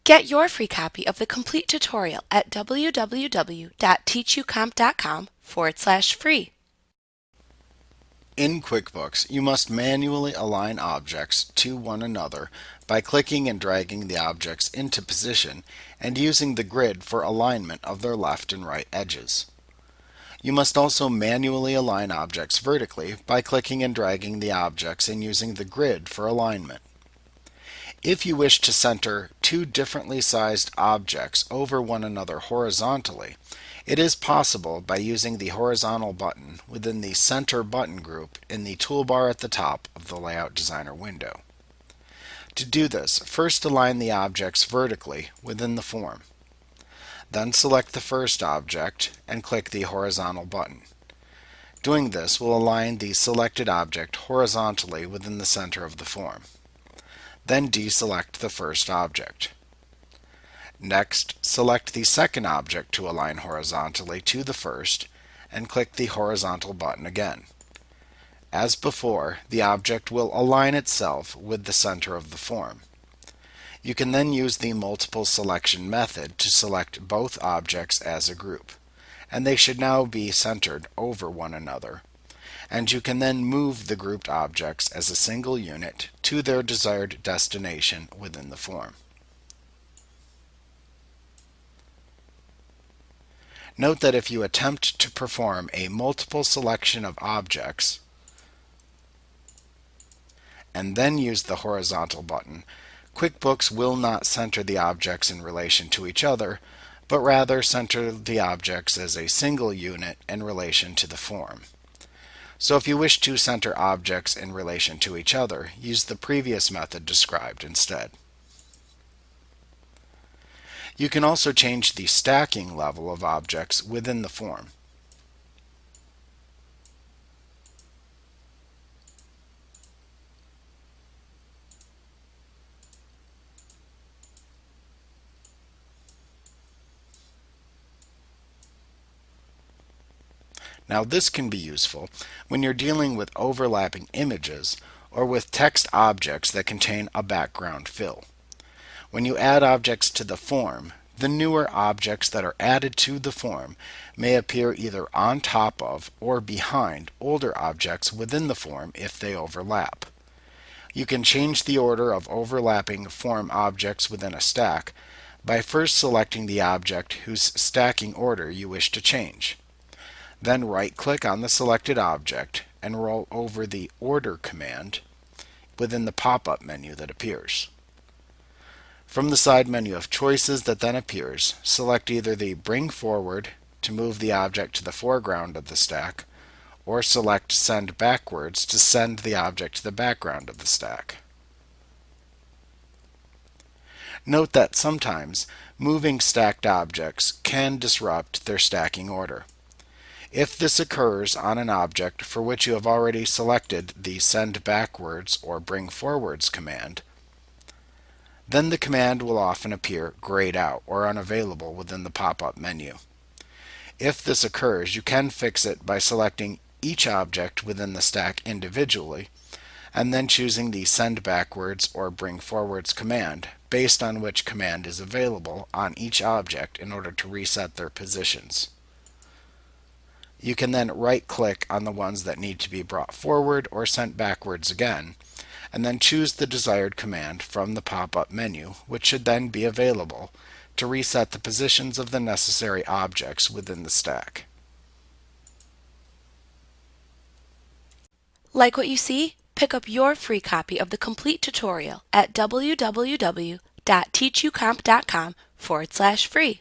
Get your free copy of the complete tutorial at www.teachucomp.com/free. In QuickBooks, you must manually align objects to one another by clicking and dragging the objects into position and using the grid for alignment of their left and right edges. You must also manually align objects vertically by clicking and dragging the objects and using the grid for alignment. If you wish to center two differently sized objects over one another horizontally, it is possible by using the horizontal button within the Center button group in the toolbar at the top of the Layout Designer window. To do this, first align the objects vertically within the form. Then select the first object and click the horizontal button. Doing this will align the selected object horizontally within the center of the form. Then deselect the first object. Next, select the second object to align horizontally to the first and click the horizontal button again. As before, the object will align itself with the center of the form. You can then use the multiple selection method to select both objects as a group, and they should now be centered over one another. And you can then move the grouped objects as a single unit to their desired destination within the form. Note that if you attempt to perform a multiple selection of objects and then use the horizontal button, QuickBooks will not center the objects in relation to each other, but rather center the objects as a single unit in relation to the form. So if you wish to center objects in relation to each other, use the previous method described instead. You can also change the stacking level of objects within the form. Now this can be useful when you're dealing with overlapping images or with text objects that contain a background fill. When you add objects to the form, the newer objects that are added to the form may appear either on top of or behind older objects within the form if they overlap. You can change the order of overlapping form objects within a stack by first selecting the object whose stacking order you wish to change. Then right-click on the selected object and roll over the Order command within the pop-up menu that appears. From the side menu of choices that then appears, select either the Bring Forward to move the object to the foreground of the stack, or select Send Backwards to send the object to the background of the stack. Note that sometimes moving stacked objects can disrupt their stacking order. If this occurs on an object for which you have already selected the Send Backwards or Bring Forwards command, then the command will often appear grayed out or unavailable within the pop-up menu. If this occurs, you can fix it by selecting each object within the stack individually and then choosing the Send Backwards or Bring Forwards command based on which command is available on each object in order to reset their positions. You can then right-click on the ones that need to be brought forward or sent backwards again, and then choose the desired command from the pop-up menu, which should then be available to reset the positions of the necessary objects within the stack. Like what you see? Pick up your free copy of the complete tutorial at www.teachucomp.com/free.